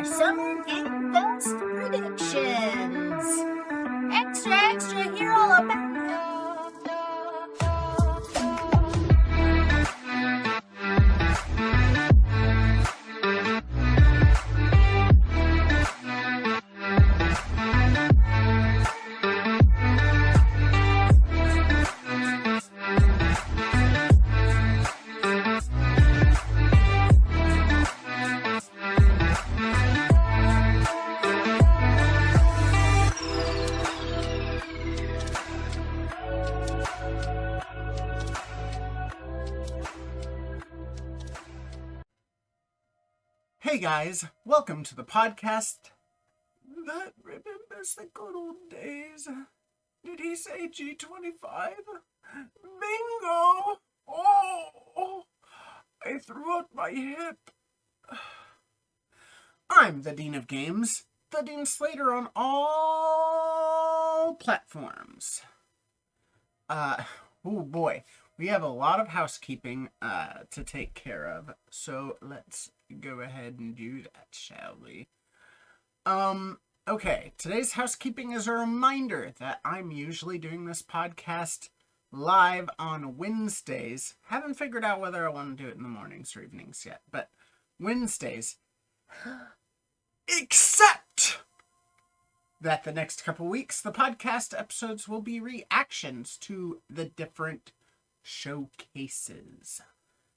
our Summer Game Fest predictions. Extra, extra, hear all about Hey guys, welcome to the podcast that remembers the good old days. Did he say G25? Bingo! Oh, I threw out my hip. I'm the Dean of Games, the Dean Slater on all platforms. Oh boy, we have a lot of housekeeping to take care of, so let's go ahead and do that, shall we? Okay, today's housekeeping is a reminder that I'm usually doing this podcast live on Wednesdays. Haven't figured out whether I want to do it in the mornings or evenings yet, but Wednesdays. Except that the next couple weeks, the podcast episodes will be reactions to the different showcases.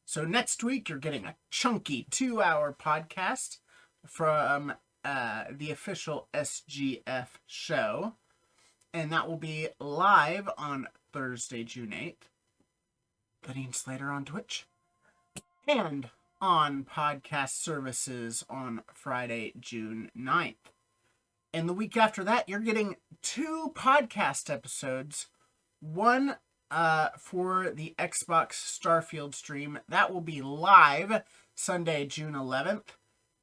So next week, you're getting a chunky 2-hour podcast from the official SGF show. And that will be live on Thursday, June 8th. The Dean Slater on Twitch. And on podcast services on Friday, June 9th. And the week after that, you're getting 2 podcast episodes. One for the Xbox Starfield stream. That will be live Sunday, June 11th.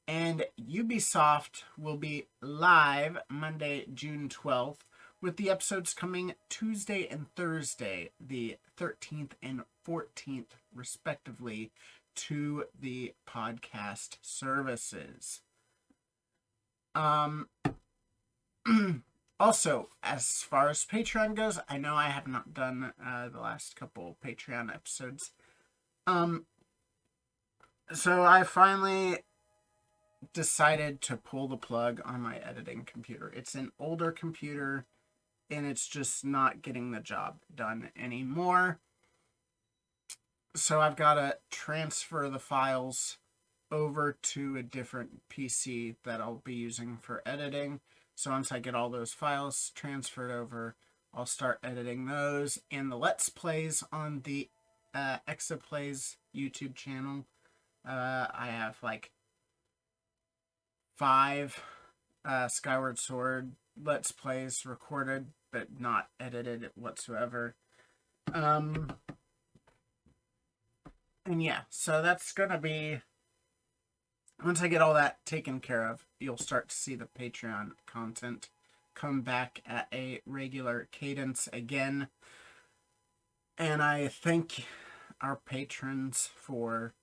And Ubisoft will be live Monday, June 12th, with the episodes coming Tuesday and Thursday, the 13th and 14th, respectively, to the podcast services. Also, as far as Patreon goes, I know I have not done the last couple Patreon episodes. So I finally decided to pull the plug on my editing computer. It's an older computer, and it's just not getting the job done anymore. So I've got to transfer the files over to a different PC that I'll be using for editing. So once I get all those files transferred over, I'll start editing those. And the Let's Plays on the XofPlays YouTube channel, I have like 5 Skyward Sword Let's Plays recorded, but not edited whatsoever. And yeah, so that's gonna be, once I get all that taken care of, you'll start to see the Patreon content come back at a regular cadence again. And I thank our patrons for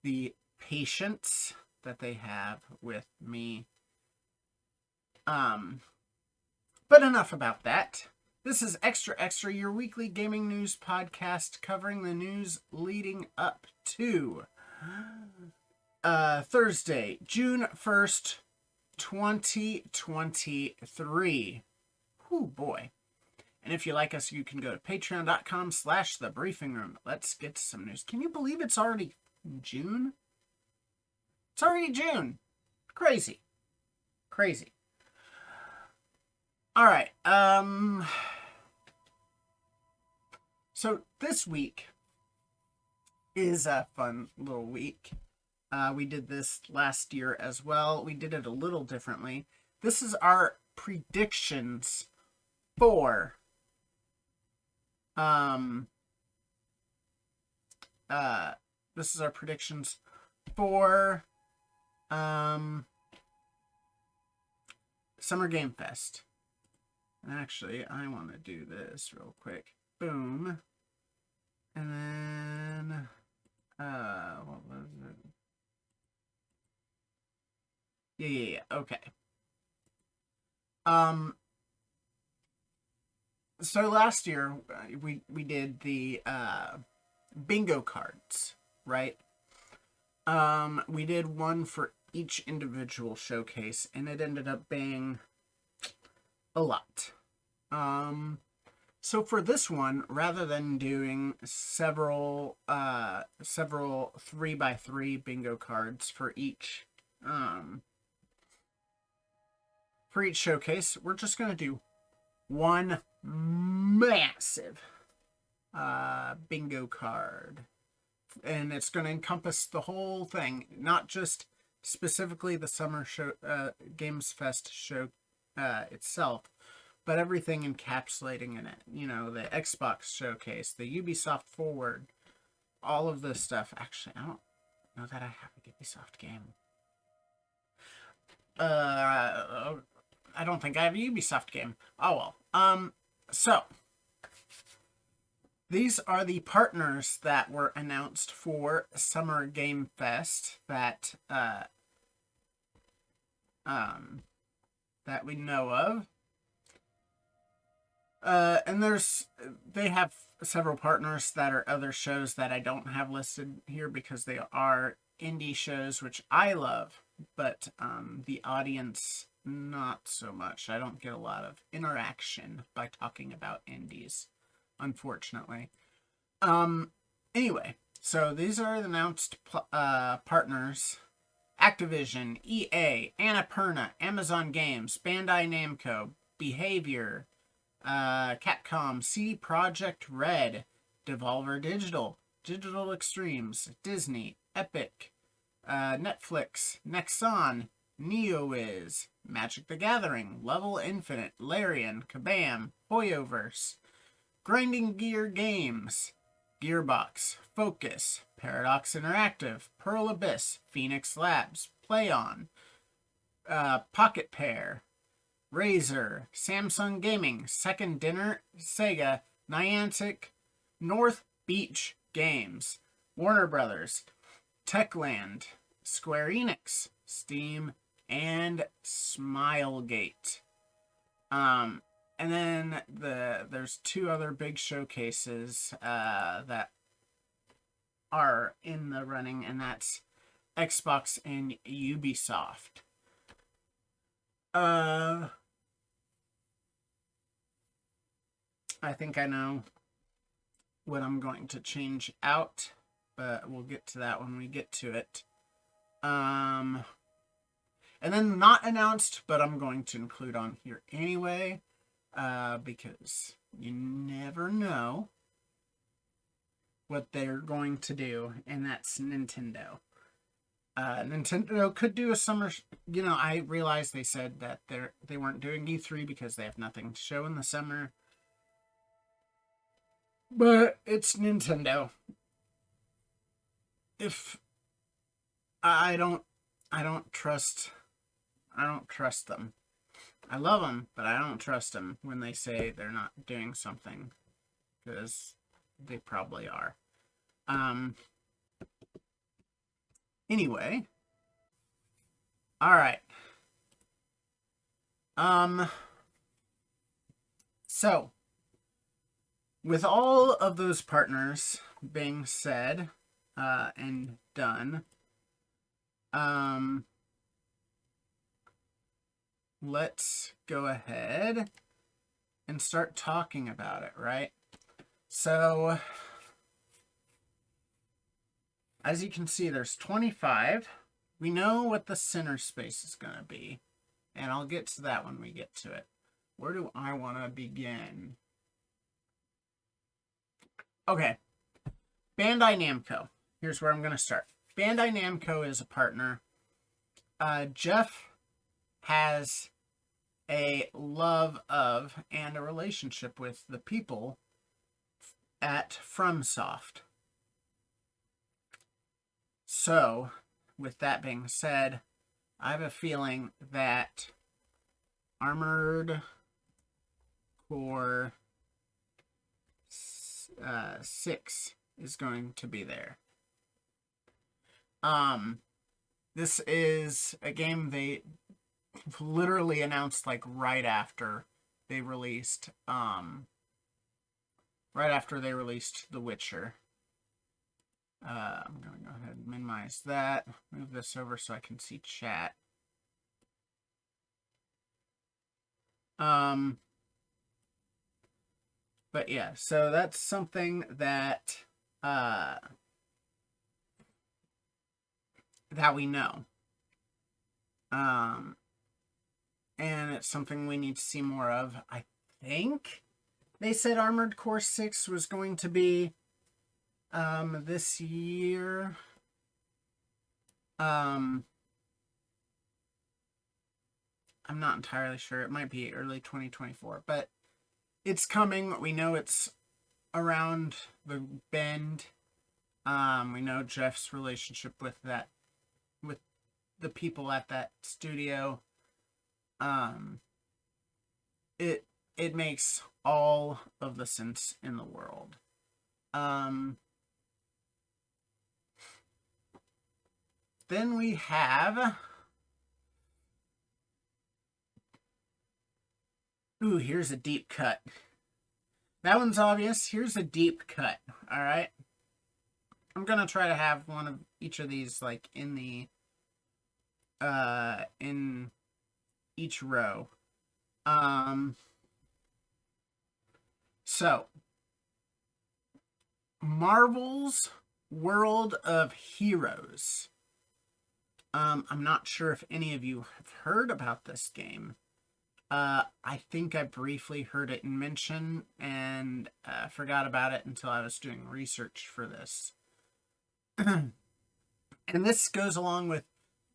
the patience that they have with me. But enough about that. This is Extra Extra, your weekly gaming news podcast covering the news leading up to Thursday, June 1st, 2023. Whew, boy. And if you like us, you can go to patreon.com/thebriefingroom. Let's get to some news. Can you believe it's already June? It's already June. Crazy. Crazy. All right. So this week is a fun little week. We did this last year as well. We did it a little differently. This is our predictions for Summer Game Fest. And actually, I want to do this real quick. Boom. And then, what was it? Yeah. Okay. Um. So last year we did the bingo cards, right? We did one for each individual showcase, and it ended up being a lot. So for this one, rather than doing several 3x3 bingo cards for each showcase, we're just gonna do one massive bingo card, and it's going to encompass the whole thing, not just specifically the summer show Games Fest show itself, but everything encapsulating in it. You know, the Xbox showcase, the Ubisoft Forward, all of this stuff. Actually, I don't know that I have a Ubisoft game. I don't think I have a Ubisoft game. Oh well. So these are the partners that were announced for Summer Game Fest that that we know of. And they have several partners that are other shows that I don't have listed here because they are indie shows, which I love, but the audience not so much. I don't get a lot of interaction by talking about indies, unfortunately. Anyway, so these are the announced partners: Activision, EA, Annapurna, Amazon Games, Bandai Namco, Behavior, Capcom, CD Projekt Red, Devolver Digital, Digital Extremes, Disney, Epic, Netflix, Nexon, NeoWiz, Magic the Gathering, Level Infinite, Larian, Kabam, Hoyoverse, Grinding Gear Games, Gearbox, Focus, Paradox Interactive, Pearl Abyss, Phoenix Labs, PlayOn, Pocket Pair, Razer, Samsung Gaming, Second Dinner, Sega, Niantic, North Beach Games, Warner Brothers, Techland, Square Enix, Steam, and Smilegate. And then there's two other big showcases that are in the running, and that's Xbox and Ubisoft. I think I know what I'm going to change out, but we'll get to that when we get to it. And then not announced, but I'm going to include on here anyway, because you never know what they're going to do, and that's Nintendo. Nintendo could do a summer. I realized they said that they weren't doing E3 because they have nothing to show in the summer. But it's Nintendo. If I don't trust them. I love them, but I don't trust them when they say they're not doing something, because they probably are. Anyway. All right. So, with all of those partners being said and done, let's go ahead and start talking about it, right? So, as you can see, there's 25. We know what the center space is going to be, and I'll get to that when we get to it. Where do I want to begin? Okay. Bandai Namco. Here's where I'm going to start. Bandai Namco is a partner. Jeff has a love of and a relationship with the people at FromSoft. So, with that being said, I have a feeling that Armored Core 6 is going to be there. This is a game they literally announced like right after they released The Witcher. I'm gonna go ahead and minimize that, move this over so I can see chat. But yeah, so that's something that that we know. And it's something we need to see more of. I think they said Armored Core 6 was going to be this year. I'm not entirely sure. It might be early 2024, but it's coming. We know it's around the bend. We know Jeff's relationship with the people at that studio. It makes all of the sense in the world. Then we have... Ooh, here's a deep cut. That one's obvious. Here's a deep cut. All right. I'm gonna try to have one of each of these like in the in each row. So Marvel's World of Heroes. I'm not sure if any of you have heard about this game. I think I briefly heard it mentioned and forgot about it until I was doing research for this. And this goes along with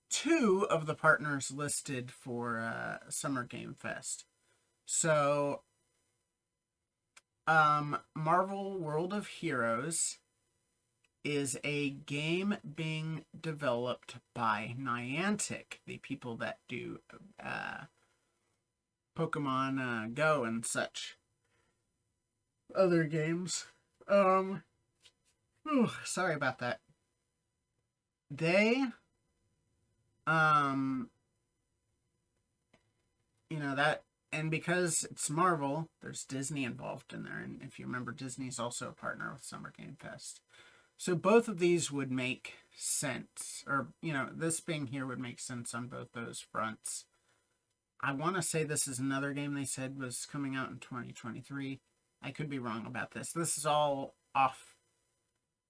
two of the partners listed for Summer Game Fest. So, Marvel World of Heroes is a game being developed by Niantic, the people that do Pokemon Go and such other games. Sorry about that. They, that, and because it's Marvel, there's Disney involved in there, and if you remember, Disney's also a partner with Summer Game Fest. So both of these would make sense, or, this being here would make sense on both those fronts. I want to say this is another game they said was coming out in 2023. I could be wrong about this. This is all off.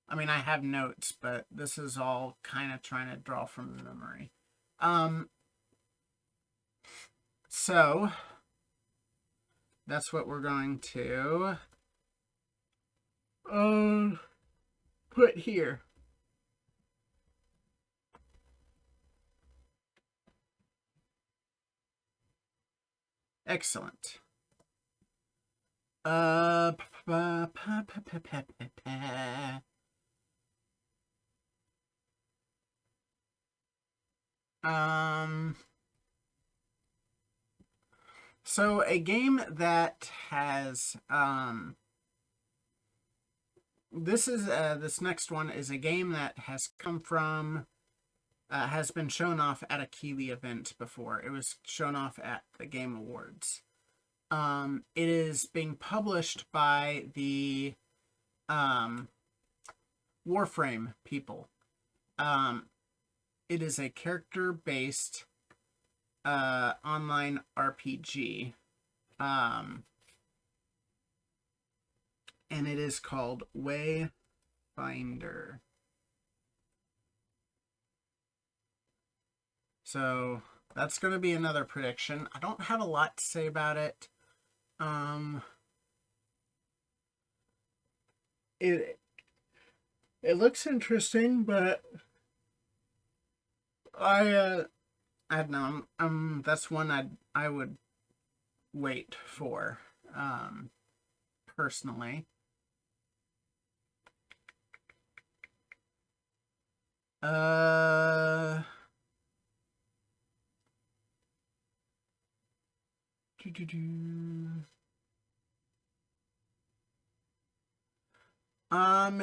I mean, I have notes, but this is all kind of trying to draw from memory. So that's what we're going to put here. Excellent. So a game that has this next one is a game that has come from has been shown off at a Keighley event before. It was shown off at the Game Awards. It is being published by the Warframe people. It is a character-based online RPG. And it is called Wayfinder. So that's going to be another prediction. I don't have a lot to say about it. It looks interesting, but I don't know. That's one I would wait for, personally.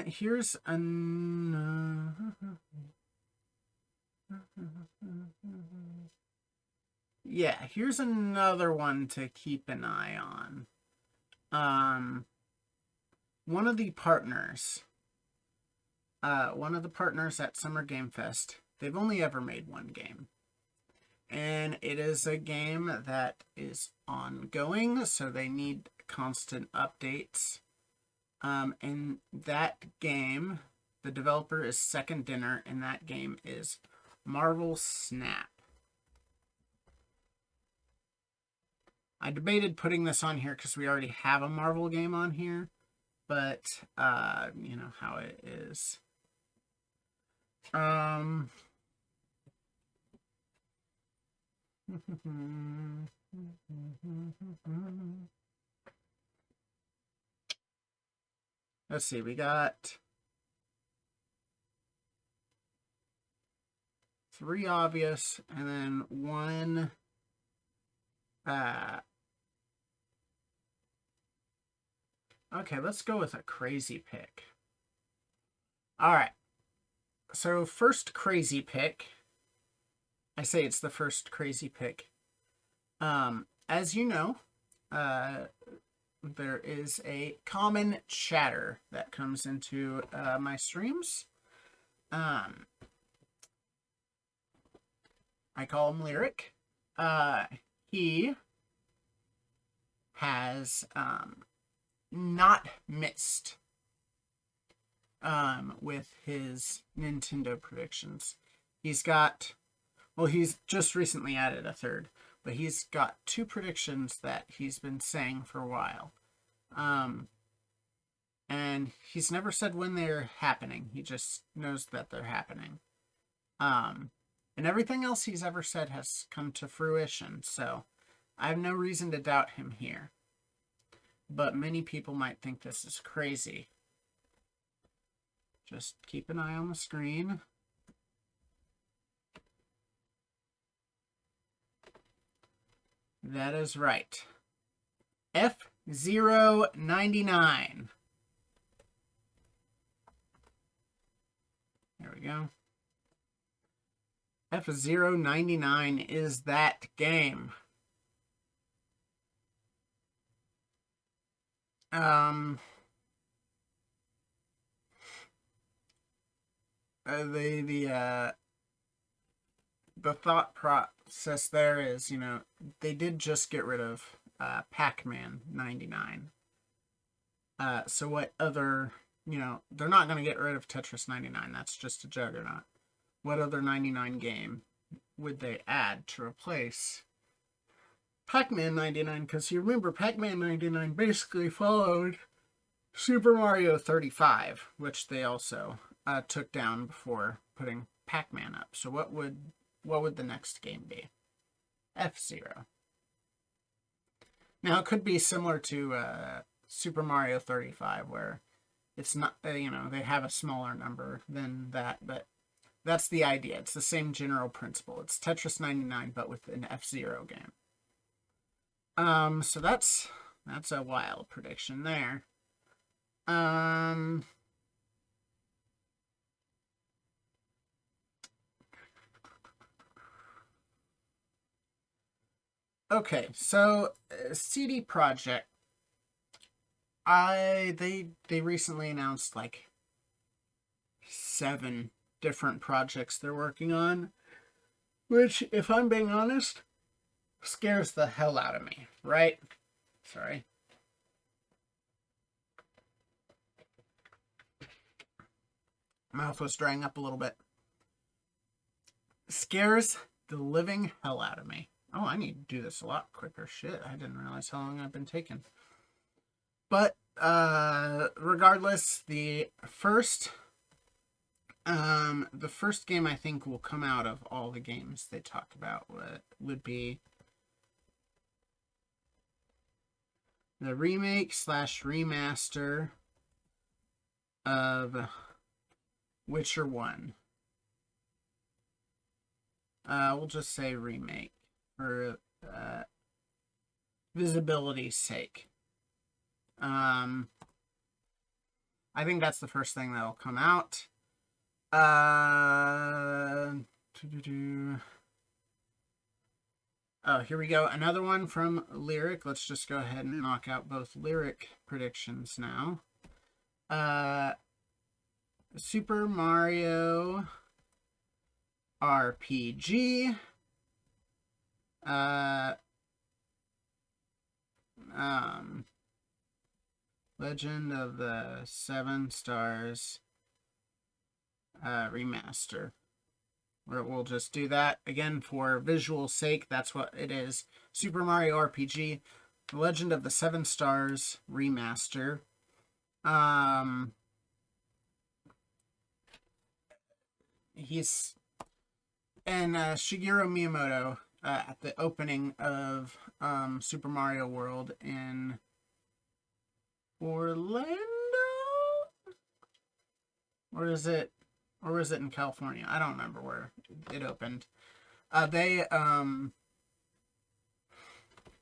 Here's an Yeah, here's another one to keep an eye on. One of the partners at Summer Game Fest, they've only ever made one game. And it is a game that is ongoing, so they need constant updates. And that game, the developer is Second Dinner, and that game is Marvel Snap. I debated putting this on here because we already have a Marvel game on here, but you know how it is. Let's see, we got 3 obvious and then 1 okay, let's go with a crazy pick. All right. So first crazy pick. I say it's the first crazy pick. As you know, there is a common chatter that comes into my streams. I call him Lyric. He has not missed with his Nintendo predictions. He's just recently added a third, but he's got 2 predictions that he's been saying for a while. And he's never said when they're happening. He just knows that they're happening. And everything else he's ever said has come to fruition, so I have no reason to doubt him here. But many people might think this is crazy. Just keep an eye on the screen. That is right. F099. There we go. F099 is that game. The thought process there is, you know, they did just get rid of Pac-Man 99. So what other, you know, they're not going to get rid of Tetris 99. That's just a juggernaut. What other 99 game would they add to replace Pac-Man 99? Because you remember, Pac-Man 99 basically followed Super Mario 35, which they also took down before putting Pac-Man up. So what would the next game be? F-Zero. Now, it could be similar to Super Mario 35, where it's not, you know, they have a smaller number than that, but that's the idea. It's the same general principle. It's Tetris 99, but with an F-Zero game. So that's a wild prediction there. Okay, so CD Projekt, they recently announced like 7 different projects they're working on, which, if I'm being honest, scares the hell out of me, right? Sorry. Mouth was drying up a little bit. Scares the living hell out of me. Oh, I need to do this a lot quicker. Shit, I didn't realize how long I've been taking. But regardless, the first game I think will come out of all the games they talk about would be the remake / remaster of Witcher 1. We'll just say remake for visibility's sake. I think that's the first thing that'll come out. Oh, here we go. Another one from Lyric. Let's just go ahead and knock out both Lyric predictions now. Super Mario RPG. Legend of the Seven Stars remaster. We'll just do that again for visual sake. That's what it is. Super Mario RPG, Legend of the Seven Stars remaster. He's and Shigeru Miyamoto at the opening of Super Mario World in Orlando, or is it in California? I don't remember where it opened.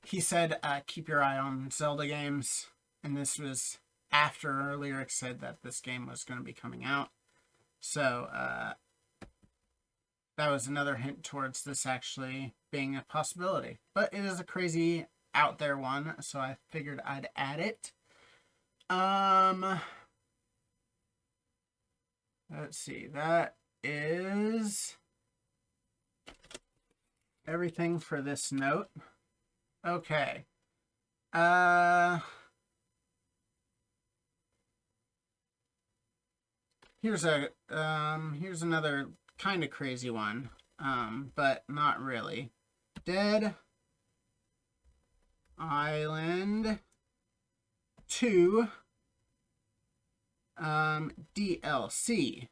He said, keep your eye on Zelda games, and this was after Lyric said that this game was going to be coming out. So that was another hint towards this actually being a possibility. But it is a crazy out there one, so I figured I'd add it. Let's see. That is everything for this note. Okay. Here's another kind of crazy one, but not really. Dead Island 2 DLC.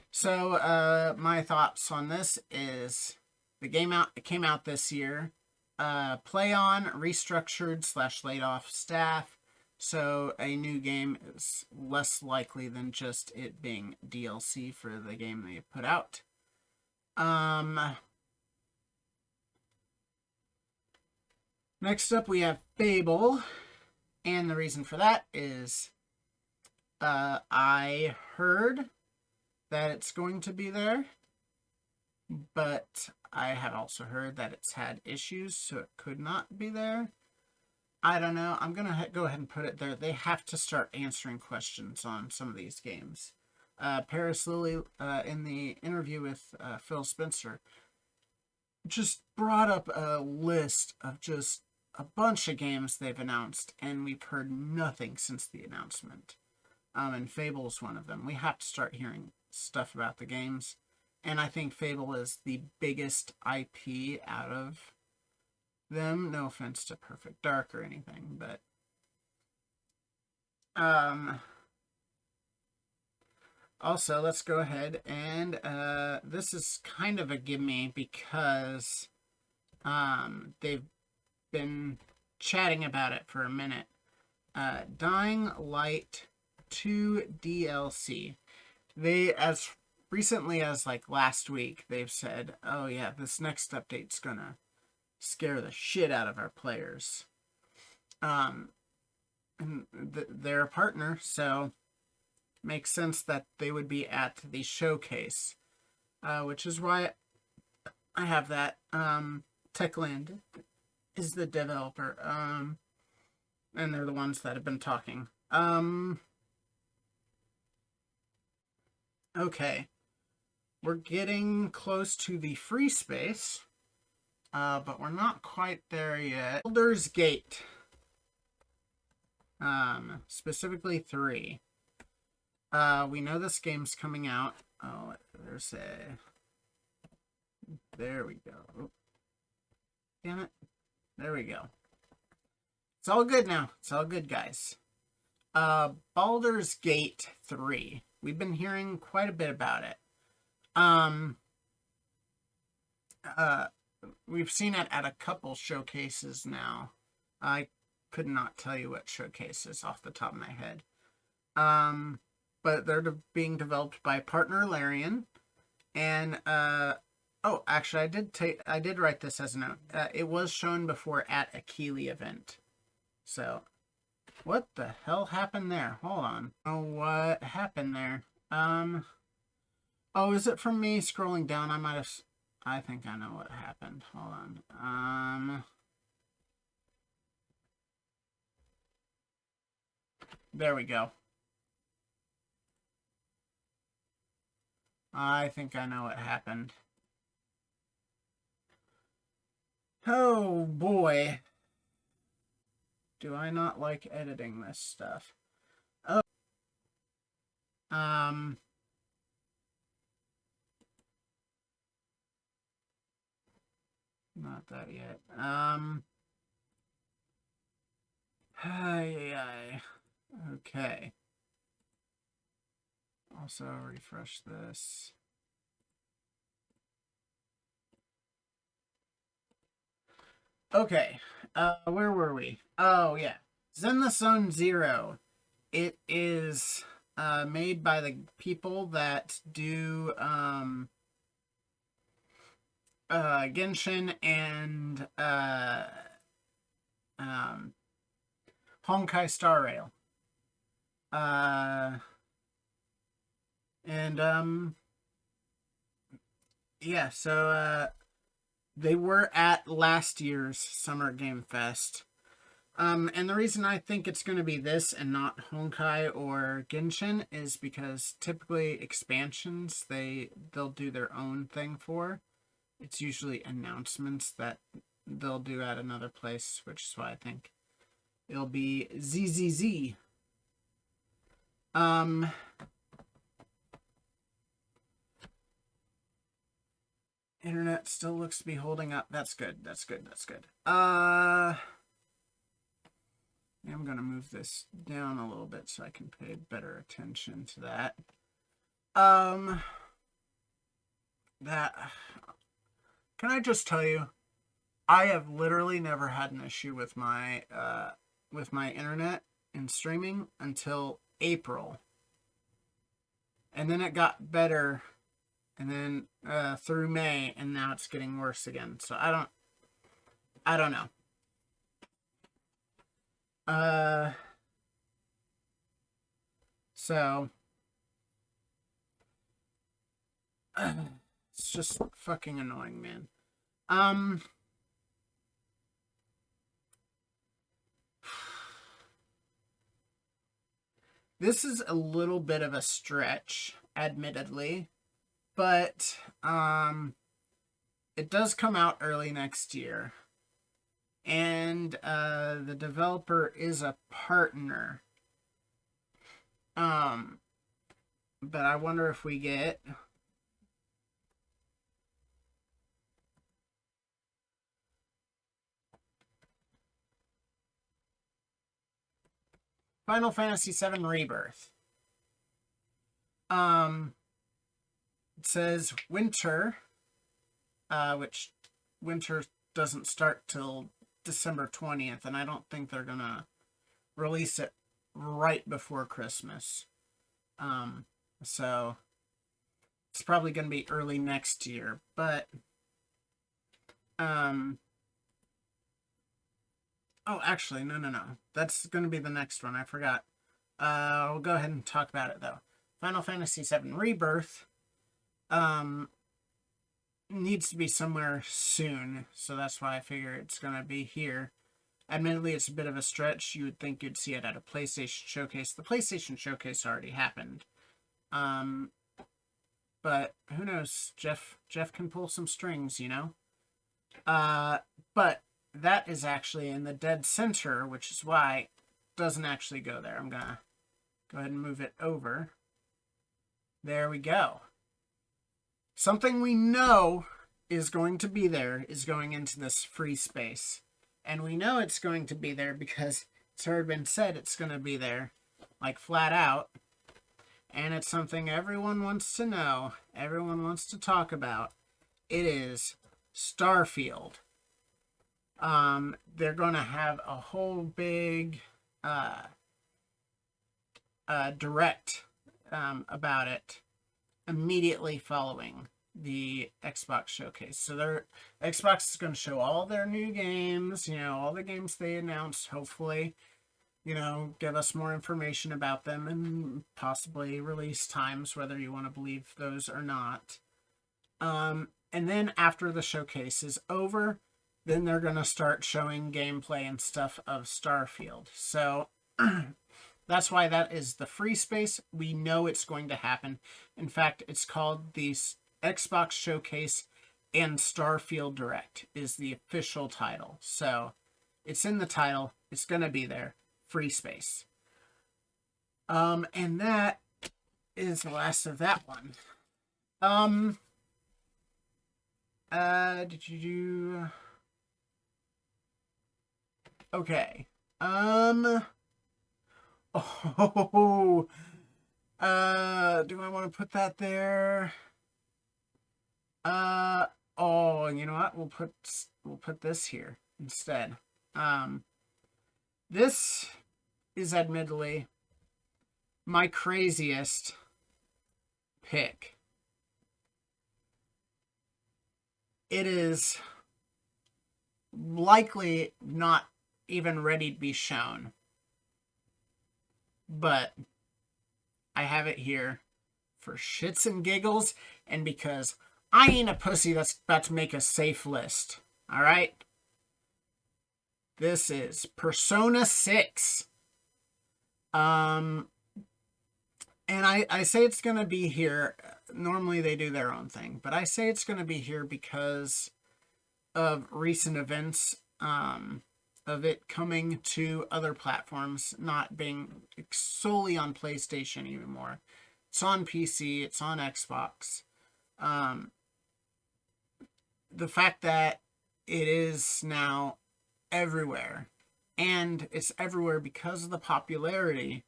So my thoughts on this is the game it came out this year. Play on restructured / laid off staff. So a new game is less likely than just it being DLC for the game they put out. Next up we have Fable. And the reason for that is I heard that it's going to be there, but I have also heard that it's had issues, so it could not be there. I don't know. I'm going to go ahead and put it there. They have to start answering questions on some of these games. Paris Lilly, in the interview with Phil Spencer, just brought up a list of just a bunch of games they've announced, and we've heard nothing since the announcement. And Fable's one of them. We have to start hearing stuff about the games. And I think Fable is the biggest IP out of them. No offense to Perfect Dark or anything, but also let's go ahead and this is kind of a gimme because they've been chatting about it for a minute. Dying Light 2 DLC. They, as recently as like last week, they've said, oh yeah, this next update's gonna scare the shit out of our players. And they're a partner, so makes sense that they would be at the showcase, which is why I have that. Techland is the developer, and they're the ones that have been talking. Okay, we're getting close to the free space, but we're not quite there yet. Baldur's Gate, specifically 3. We know this game's coming out. Oh, there we go. Oh, damn it. There we go. It's all good now. It's all good, guys. Baldur's Gate 3. We've been hearing quite a bit about it. We've seen it at a couple showcases now. I could not tell you what showcases off the top of my head. But they're being developed by partner Larian. And oh, actually, I did write this as a note. It was shown before at a Keeley event. So, what the hell happened there? Hold on. Oh, what happened there? Oh, is it from me scrolling down? I might have... I think I know what happened. Hold on. There we go. I think I know what happened. Oh, boy. Do I not like editing this stuff? Oh. Not that yet. Hi. Okay. Also, refresh this. Okay. Where were we? Oh, yeah. Zenless Zone Zero. It is made by the people that do Genshin and Honkai Star Rail. And yeah, so they were at last year's Summer Game Fest. And the reason I think it's going to be this and not Honkai or Genshin is because typically expansions they'll do their own thing for. It's usually announcements that they'll do at another place, which is why I think it'll be ZZZ. Internet still looks to be holding up. That's good. That's good. That's good. I'm going to move this down a little bit so I can pay better attention to that. That... Can I just tell you, I have literally never had an issue with my internet and streaming until April. And then it got better, and then through May, and now it's getting worse again. So I don't know. So it's just fucking annoying, man. This is a little bit of a stretch, admittedly, but it does come out early next year. And the developer is a partner. But I wonder if we get Final Fantasy VII Rebirth. It says winter, which winter doesn't start till December 20th, and I don't think they're gonna release it right before Christmas. So it's probably gonna be early next year, but oh, actually, no. That's going to be the next one. I forgot. We'll go ahead and talk about it, though. Final Fantasy VII Rebirth needs to be somewhere soon, so that's why I figure it's going to be here. Admittedly, it's a bit of a stretch. You would think you'd see it at a PlayStation Showcase. The PlayStation Showcase already happened. But who knows? Jeff can pull some strings, you know? But that is actually in the dead center, which is why it doesn't actually go there. I'm going to go ahead and move it over. There we go. Something we know is going to be there is going into this free space. And we know it's going to be there because it's already been said it's going to be there, like flat out. And it's something everyone wants to know, everyone wants to talk about. It is Starfield. They're going to have a whole big direct about it immediately following the Xbox showcase. So Xbox is going to show all their new games, you know, all the games they announced, hopefully. give us more information about them and possibly release times, whether you want to believe those or not. And then after the showcase is over, then they're going to start showing gameplay and stuff of Starfield. So that's why that is the free space. We know it's going to happen. In fact, it's called the Xbox Showcase and Starfield Direct is the official title. So it's in the title. It's going to be there. Free space. And that is the last of that one. Did you do... Okay. Oh, do I want to put that there? Oh, you know what? We'll put this here instead. This is admittedly my craziest pick. It is likely not even ready to be shown, but I have it here for shits and giggles, and because I ain't a pussy that's about to make a safe list. All right? This is Persona 6. And I say it's going to be here. Normally they do their own thing, but I say it's going to be here because of recent events, of it coming to other platforms, not being solely on PlayStation anymore. It's on PC, it's on Xbox. The fact that it is now everywhere, and it's everywhere because of the popularity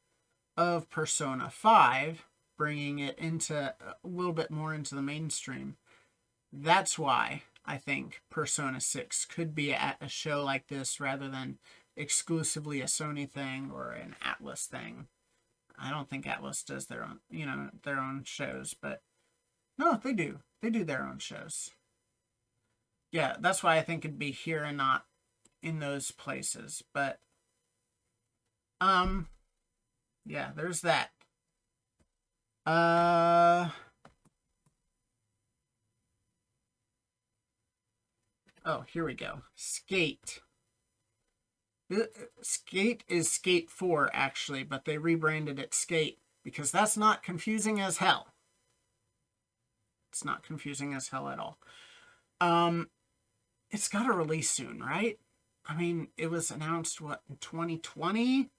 of Persona 5, bringing it into a little bit more into the mainstream. That's why I think Persona 6 could be at a show like this rather than exclusively a Sony thing or an Atlas thing. I don't think Atlas does their own, their own shows, but no, they do. They do their own shows. Yeah, that's why I think it'd be here and not in those places. But yeah, there's that. Oh, here we go. Skate. Skate is Skate 4, actually, but they rebranded it Skate because that's not confusing as hell. It's not confusing as hell at all. It's got to release soon, right? I mean, it was announced, what, in 2020?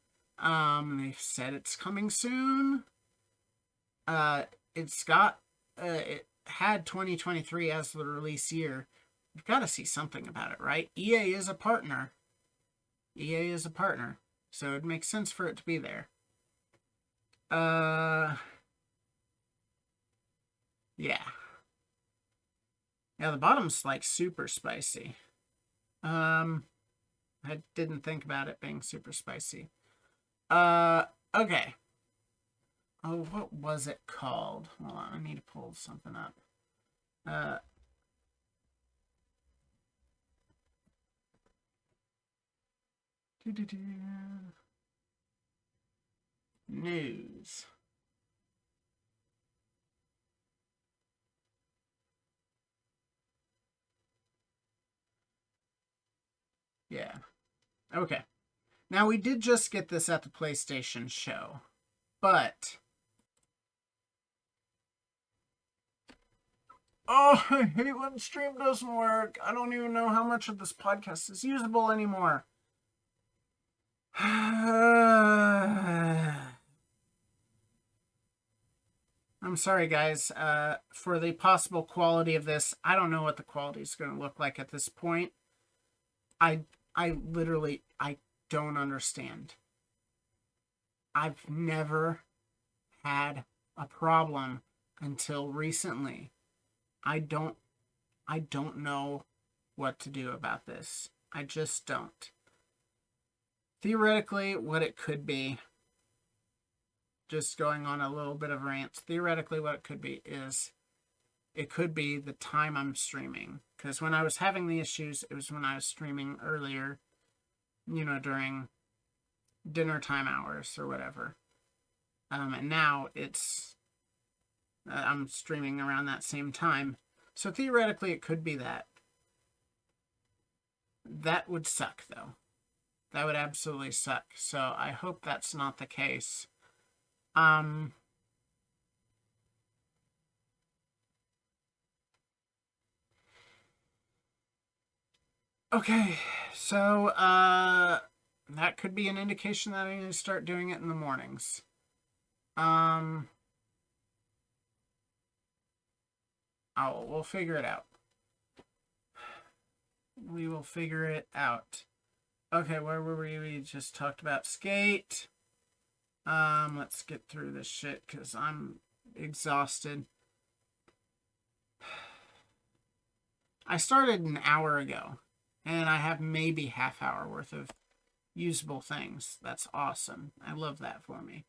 They said it's coming soon. It had 2023 as the release year. You've got to see something about it, right? EA is a partner. So it makes sense for it to be there. Yeah. Yeah, the bottom's like super spicy. I didn't think about it being super spicy. Okay. Oh, what was it called? Hold on, I need to pull something up. News. Yeah. Okay. Now, we did just get this at the PlayStation show, but... Oh, I hate when stream doesn't work. I don't even know how much of this podcast is usable anymore. I'm sorry, guys, for the possible quality of this. I don't know what the quality is going to look like at this point. I literally don't understand. I've never had a problem until recently. I don't know what to do about this. I just don't. Theoretically, what it could be, just going on a little bit of rant, theoretically what it could be is, it could be the time I'm streaming. Because when I was having the issues, it was when I was streaming earlier, during dinner time hours or whatever. And now it's I'm streaming around that same time. So theoretically, it could be that. That would suck, though. That would absolutely suck. So I hope that's not the case. Okay, so that could be an indication that I need to start doing it in the mornings. We'll figure it out. We will figure it out. Okay, where were we? We just talked about skate. Let's get through this shit because I'm exhausted. I started an hour ago, and I have maybe half hour worth of usable things. That's awesome. I love that for me.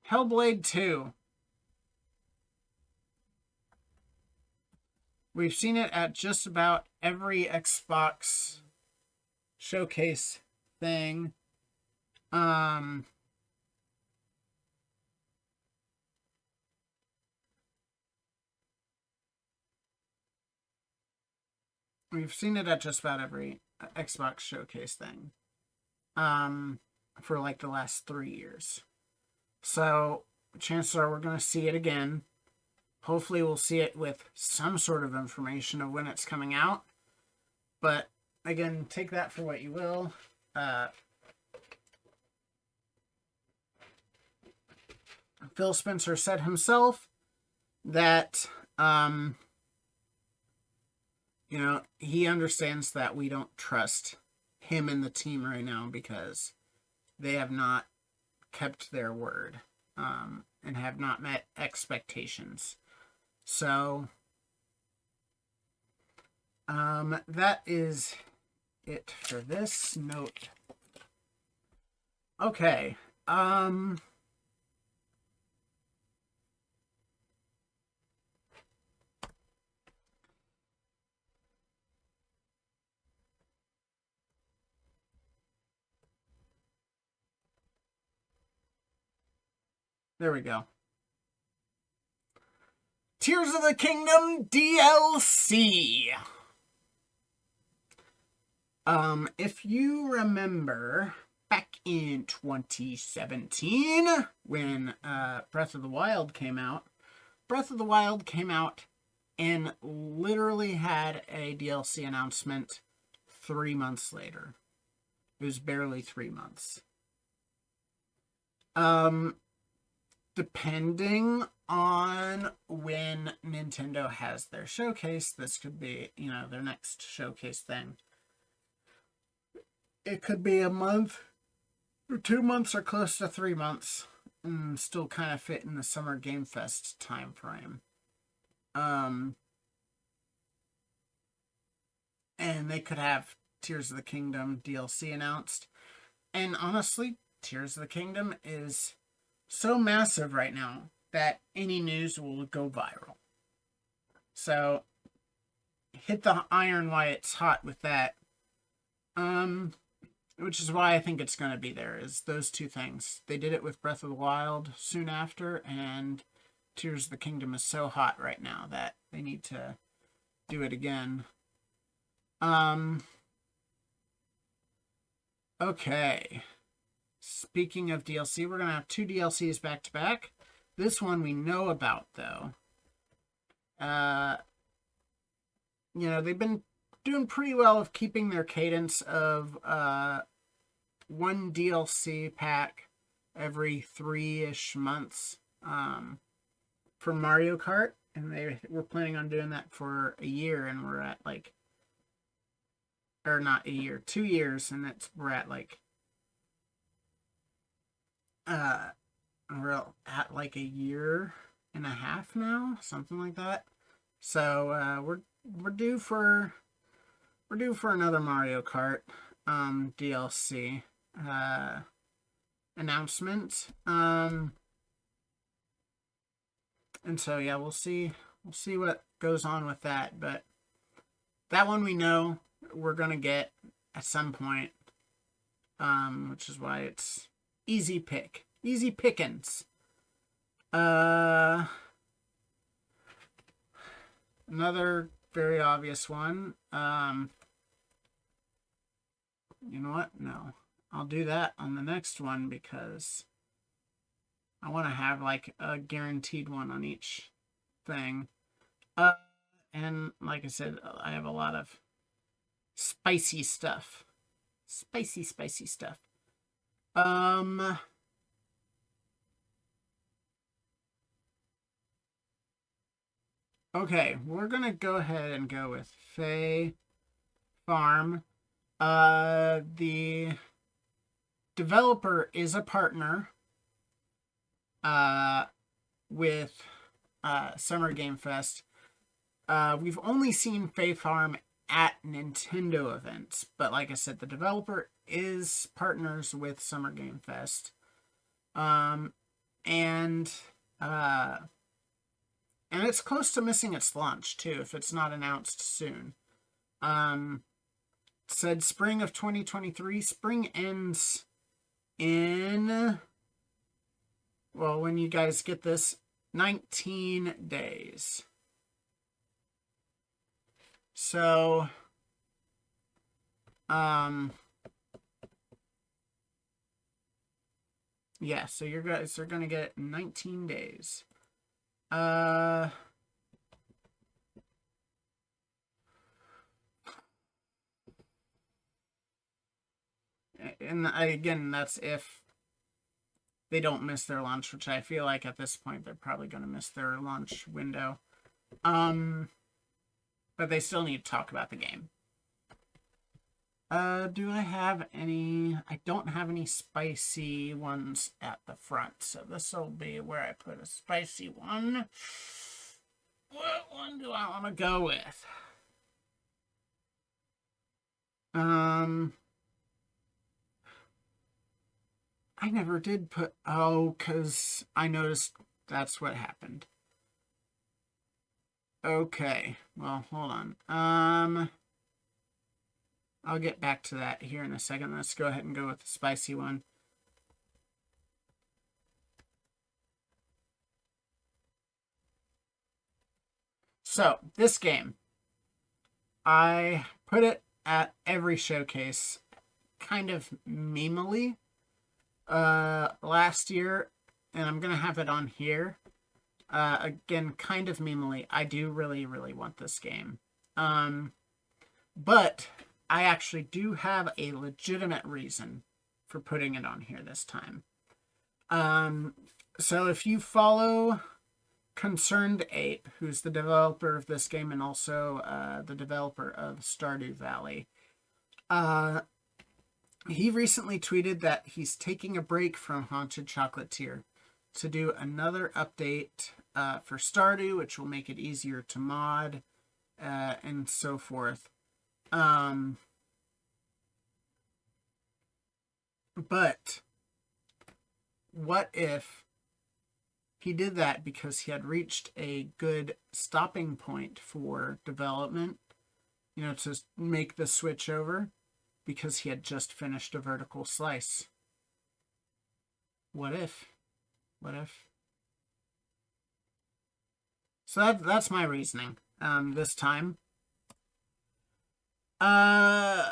Hellblade 2. We've seen it at just about every Xbox showcase thing. We've seen it at just about every Xbox showcase thing. For like the last 3 years. So chances are we're going to see it again. Hopefully we'll see it with some sort of information of when it's coming out. But again, take that for what you will. Phil Spencer said himself that, he understands that we don't trust him and the team right now because they have not kept their word and have not met expectations. So that is it for this note. Okay. There we go. Tears of the Kingdom DLC. If you remember back in 2017 when Breath of the Wild came out, and literally had a DLC announcement 3 months later. It was barely 3 months. Depending on when Nintendo has their showcase, this could be, their next showcase thing. It could be a month, or 2 months, or close to 3 months, and still kind of fit in the Summer Game Fest time frame. And they could have Tears of the Kingdom DLC announced. And honestly, Tears of the Kingdom is so massive right now that any news will go viral. So hit the iron while it's hot with that. Which is why I think it's going to be there, is those two things. They did it with Breath of the Wild soon after, and Tears of the Kingdom is so hot right now that they need to do it again. Okay. Speaking of DLC, we're going to have 2 DLCs back to back. This one we know about, though. They've been doing pretty well of keeping their cadence of 1 DLC pack every 3-ish months for Mario Kart. And they were planning on doing that for a year, and we're at or not a year, 2 years, and we're at we're at a year and a half now, something like that. So we're due for another Mario Kart DLC announcement. And so yeah, we'll see we'll see what goes on with that. But that one we know we're gonna get at some point, which is why it's easy pickings. Another very obvious one. You know what? No, I'll do that on the next one because I want to have like a guaranteed one on each thing. And like I said, I have a lot of spicy stuff. Spicy stuff. Okay, we're gonna go ahead and go with Fae Farm. The developer is a partner with Summer Game Fest. We've only seen Fae Farm at Nintendo events, but like I said, the developer is partners with Summer Game Fest. And it's close to missing its launch too, if it's not announced soon. Said spring of 2023. Spring ends in, well, when you guys get this, 19 days. So, yeah, so you guys are going to get it in 19 days. And again, that's if they don't miss their launch, which I feel like at this point they're probably going to miss their launch window. But they still need to talk about the game. Do I have any? I don't have any spicy ones at the front, so this will be where I put a spicy one. What one do I want to go with? I never did put, because I noticed that's what happened. Okay, well, hold on. I'll get back to that here in a second. Let's go ahead and go with the spicy one. So, this game, I put it at every showcase, kind of memely, last year, and I'm going to have it on here. Again, kind of memely. I do really, really want this game. But I actually do have a legitimate reason for putting it on here this time. So if you follow Concerned Ape, who's the developer of this game and also the developer of Stardew Valley, he recently tweeted that he's taking a break from Haunted Chocolatier to do another update for Stardew, which will make it easier to mod and so forth. But what if he did that because he had reached a good stopping point for development, to make the switch over because he had just finished a vertical slice? What if? So that's my reasoning this time. All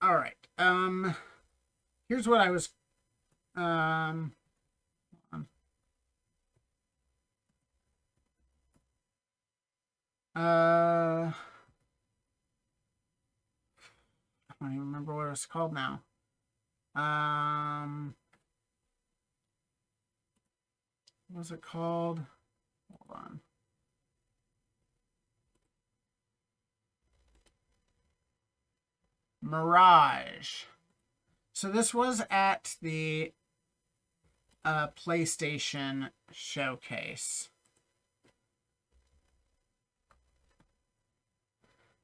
right. Here's what I was I don't even remember what it's called now. What was it called? Hold on. Mirage. So this was at the PlayStation showcase.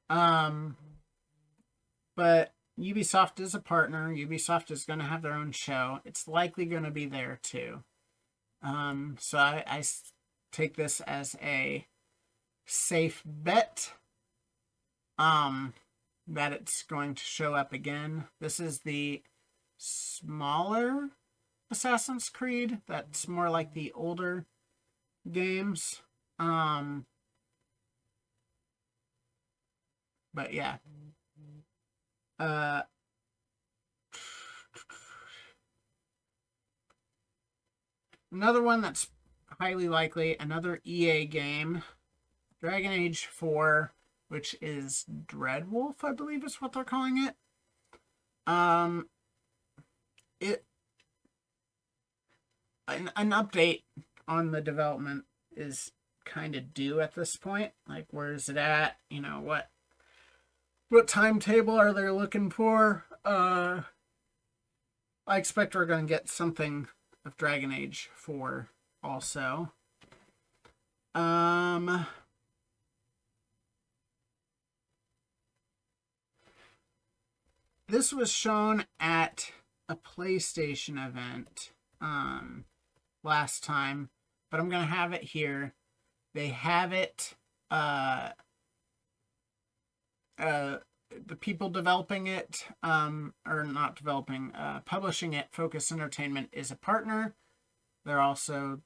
But Ubisoft is a partner. Ubisoft is going to have their own show. It's likely going to be there too. So take this as a safe bet that it's going to show up again. This is the smaller Assassin's Creed. That's more like the older games. But yeah. Another one that's highly likely, another EA game, Dragon Age 4, which is Dreadwolf, I believe is what they're calling it. An update on the development is kind of due at this point. Like, where is it at? You know, what timetable are they looking for? I expect we're going to get something of Dragon Age 4 also. This was shown at a PlayStation event last time, but I'm going to have it here. They have it, the people developing it, or not developing, publishing it, Focus Entertainment is a partner. They're also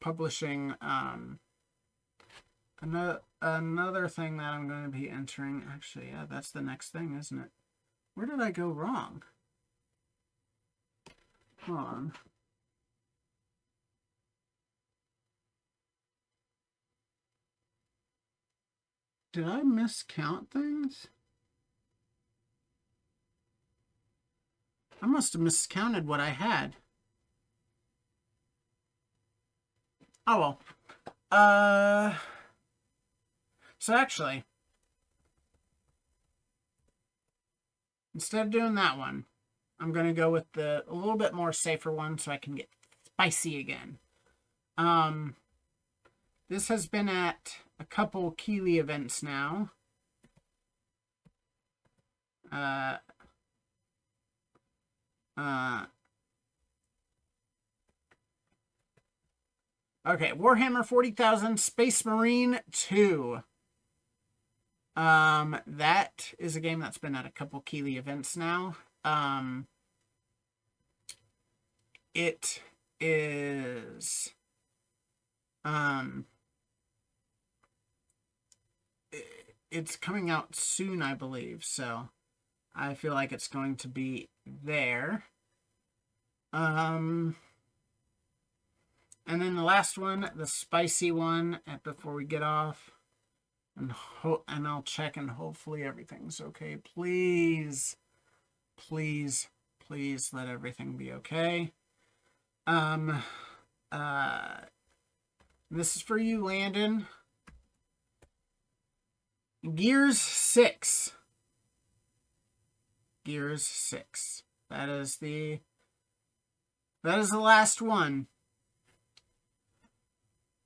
publishing another thing that I'm going to be entering. Actually, yeah, that's the next thing, isn't it? Where did I go wrong? Hold on. Did I miscount things? I must have miscounted what I had. Oh well. So actually, instead of doing that one, I'm going to go with a little bit more safer one so I can get spicy again. This has been at a couple Keeley events now. Okay, Warhammer 40,000 Space Marine 2. That is a game that's been at a couple Keeley events now. It is it's coming out soon, I believe, so I feel like it's going to be there. And then the last one, the spicy one, before we get off, and I'll check, and hopefully everything's okay. Please, please, please let everything be okay. This is for you, Landon. Gears 6. Gears 6. That is the last one.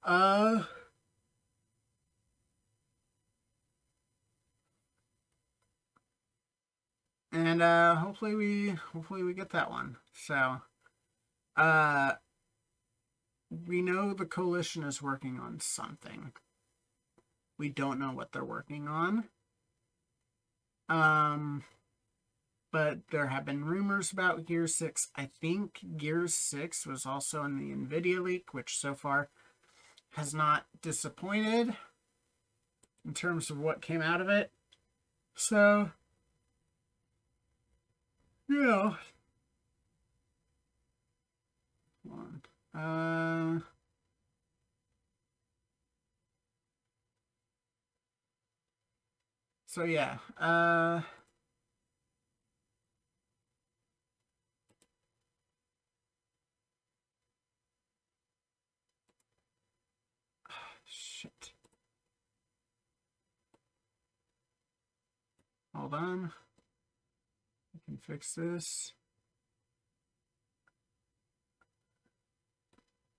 And hopefully we get that one. So we know the coalition is working on something. We don't know what they're working on. But there have been rumors about Gears 6. I think Gears 6 was also in the NVIDIA leak, which so far has not disappointed in terms of what came out of it. So, you know. Hold on. So yeah, shit. Hold on. I can fix this.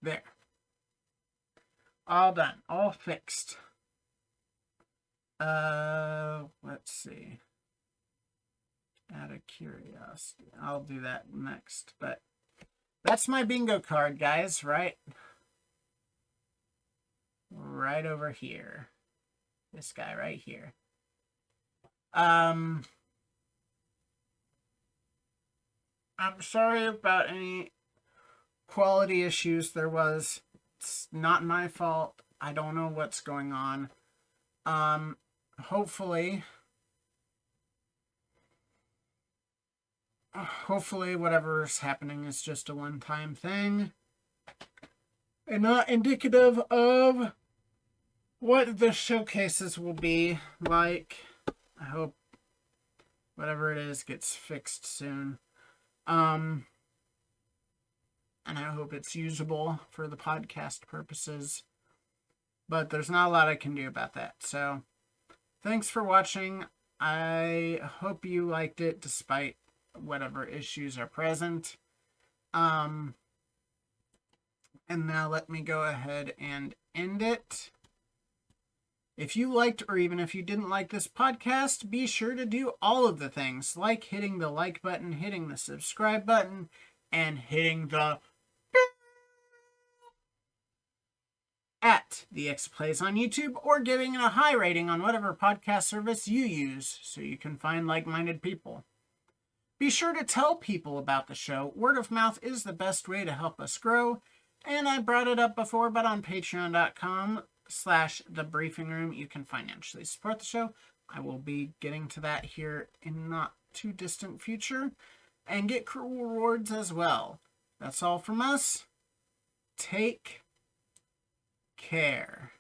There. All done. All fixed. Let's see. Out of curiosity. I'll do that next, but that's my bingo card, guys, right? right over here. This guy right here. I'm sorry about any quality issues there was. It's not my fault. I don't know what's going on. Hopefully whatever's happening is just a one-time thing and not indicative of what the showcases will be like. I hope whatever it is gets fixed soon. And I hope it's usable for the podcast purposes. But there's not a lot I can do about that. So, thanks for watching. I hope you liked it despite whatever issues are present. And now let me go ahead and end it. If you liked or even if you didn't like this podcast, be sure to do all of the things, like hitting the like button, hitting the subscribe button, and hitting the at the XofPlays on YouTube, or giving it a high rating on whatever podcast service you use so you can find like-minded people. Be sure to tell people about the show. Word of mouth is the best way to help us grow. And I brought it up before, but on patreon.com/thebriefingroom, you can financially support the show. I will be getting to that here in not too distant future. And get cool rewards as well. That's all from us. Take care.